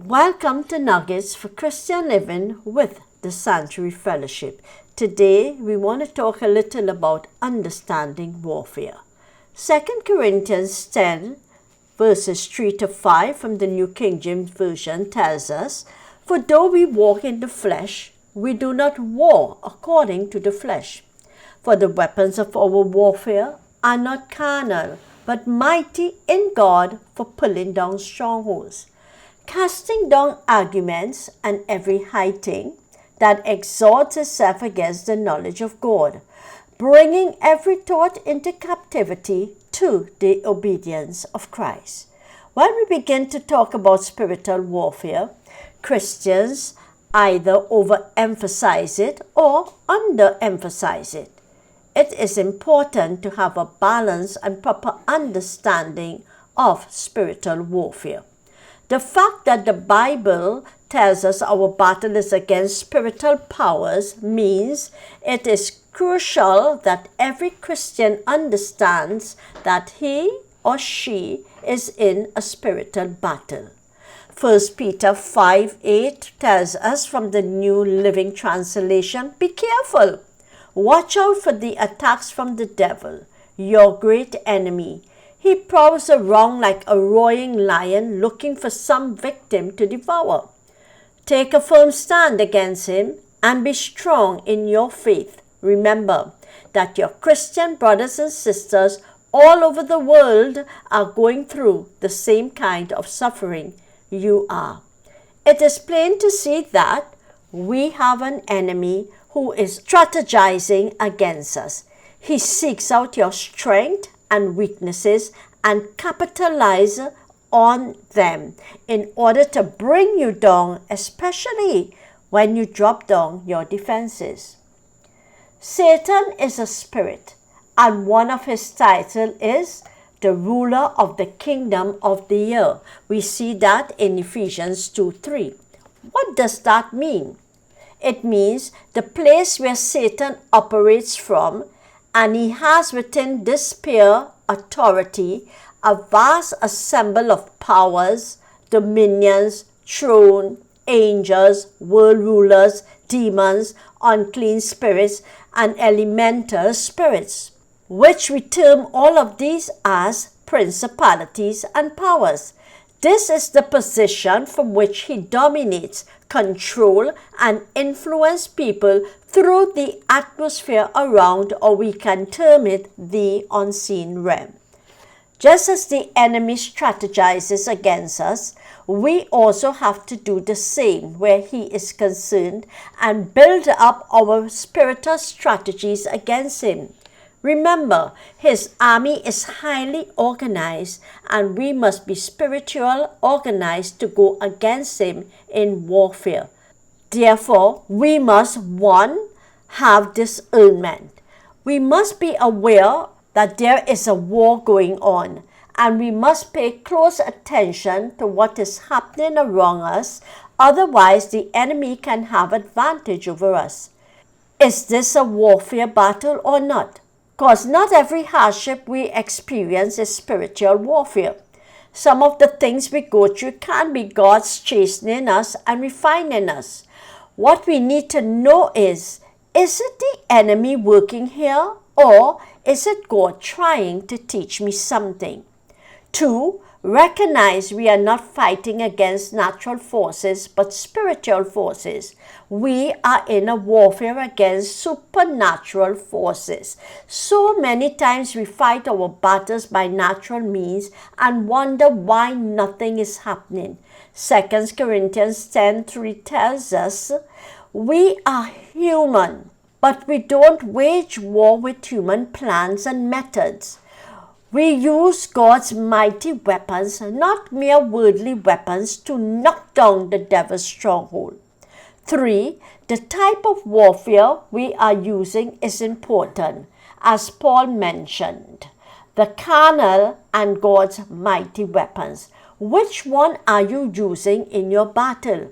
Welcome to Nuggets for Christian Living with the Sanctuary Fellowship. Today we want to talk a little about understanding warfare. 2 Corinthians 10 verses 3 to 5 from the New King James Version tells us, "For though we walk in the flesh, we do not war according to the flesh. For the weapons of our warfare are not carnal, but mighty in God for pulling down strongholds, casting down arguments and every high thing that exalts itself against the knowledge of God, bringing every thought into captivity to the obedience of Christ." When we begin to talk about spiritual warfare, Christians either overemphasize it or underemphasize it. It is important to have a balanced and proper understanding of spiritual warfare. The fact that the Bible tells us our battle is against spiritual powers means it is crucial that every Christian understands that he or she is in a spiritual battle. 1 Peter 5:8 tells us from the New Living Translation, "Be careful. Watch out for the attacks from the devil, your great enemy. He prowls around like a roaring lion looking for some victim to devour. Take a firm stand against him and be strong in your faith. Remember that your Christian brothers and sisters all over the world are going through the same kind of suffering you are." It is plain to see that we have an enemy who is strategizing against us. He seeks out your strength and weaknesses and capitalize on them in order to bring you down, especially when you drop down your defenses. Satan is a spirit, and one of his titles is the ruler of the kingdom of the air. We see that in Ephesians 2:3. What does that mean? It means the place where Satan operates from, and he has within this sphere authority a vast assemble of powers, dominions, throne, angels, world rulers, demons, unclean spirits, and elemental spirits, which we term all of these as principalities and powers. This is the position from which he dominates, control, and influence people through the atmosphere around, or we can term it the unseen realm. Just as the enemy strategizes against us, we also have to do the same where he is concerned and build up our spiritual strategies against him. Remember, his army is highly organized, and we must be spiritual organized to go against him in warfare. Therefore, we must, 1, have discernment. We must be aware that there is a war going on, and we must pay close attention to what is happening around us. Otherwise, the enemy can have advantage over us. Is this a warfare battle or not? Because not every hardship we experience is spiritual warfare. Some of the things we go through can be God's chastening us and refining us. What we need to know is it the enemy working here, or is it God trying to teach me something? 2, recognize we are not fighting against natural forces but spiritual forces. We are in a warfare against supernatural forces. So many times we fight our battles by natural means and wonder why nothing is happening. 2 Corinthians 10:3 tells us we are human, but we don't wage war with human plans and methods. We use God's mighty weapons, not mere worldly weapons, to knock down the devil's stronghold. 3, the type of warfare we are using is important, as Paul mentioned. The carnal and God's mighty weapons. Which one are you using in your battle?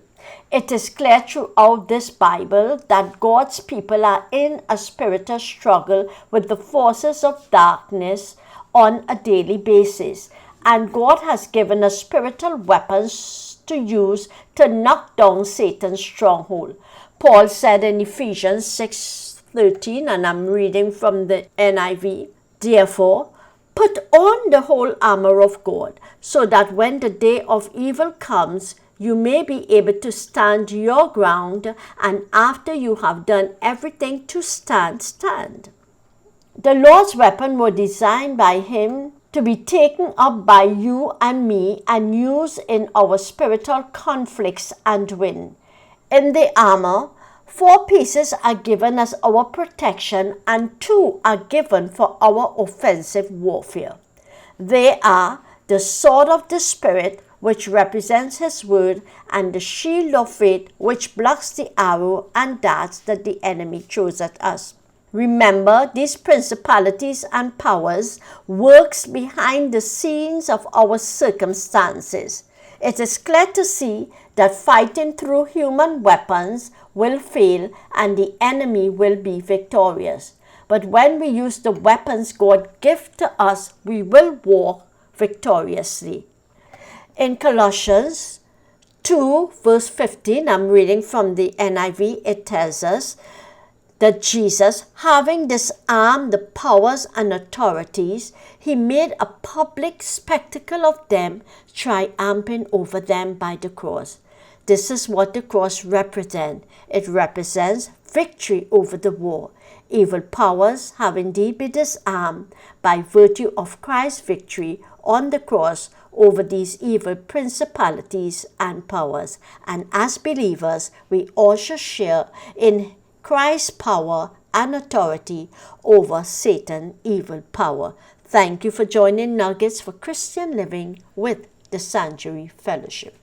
It is clear throughout this Bible that God's people are in a spiritual struggle with the forces of darkness on a daily basis, and God has given us spiritual weapons to use to knock down Satan's stronghold. Paul said in Ephesians 6:13, and I'm reading from the NIV, "Therefore, put on the whole armor of God, so that when the day of evil comes, you may be able to stand your ground, and after you have done everything to stand, stand." The Lord's weapons were designed by Him to be taken up by you and me and used in our spiritual conflicts and win. In the armor, 4 pieces are given as our protection and 2 are given for our offensive warfare. They are the sword of the Spirit, which represents His word, and the shield of faith, which blocks the arrow and darts that the enemy throws at us. Remember, these principalities and powers works behind the scenes of our circumstances. It is clear to see that fighting through human weapons will fail and the enemy will be victorious. But when we use the weapons God gives to us, we will walk victoriously. In Colossians 2 verse 15, I'm reading from the NIV, it tells us that Jesus, having disarmed the powers and authorities, He made a public spectacle of them, triumphing over them by the cross. This is what the cross represents. It represents victory over the war. Evil powers have indeed been disarmed by virtue of Christ's victory on the cross over these evil principalities and powers. And as believers, we also share in Christ's power and authority over Satan's evil power. Thank you for joining Nuggets for Christian Living with the Sanctuary Fellowship.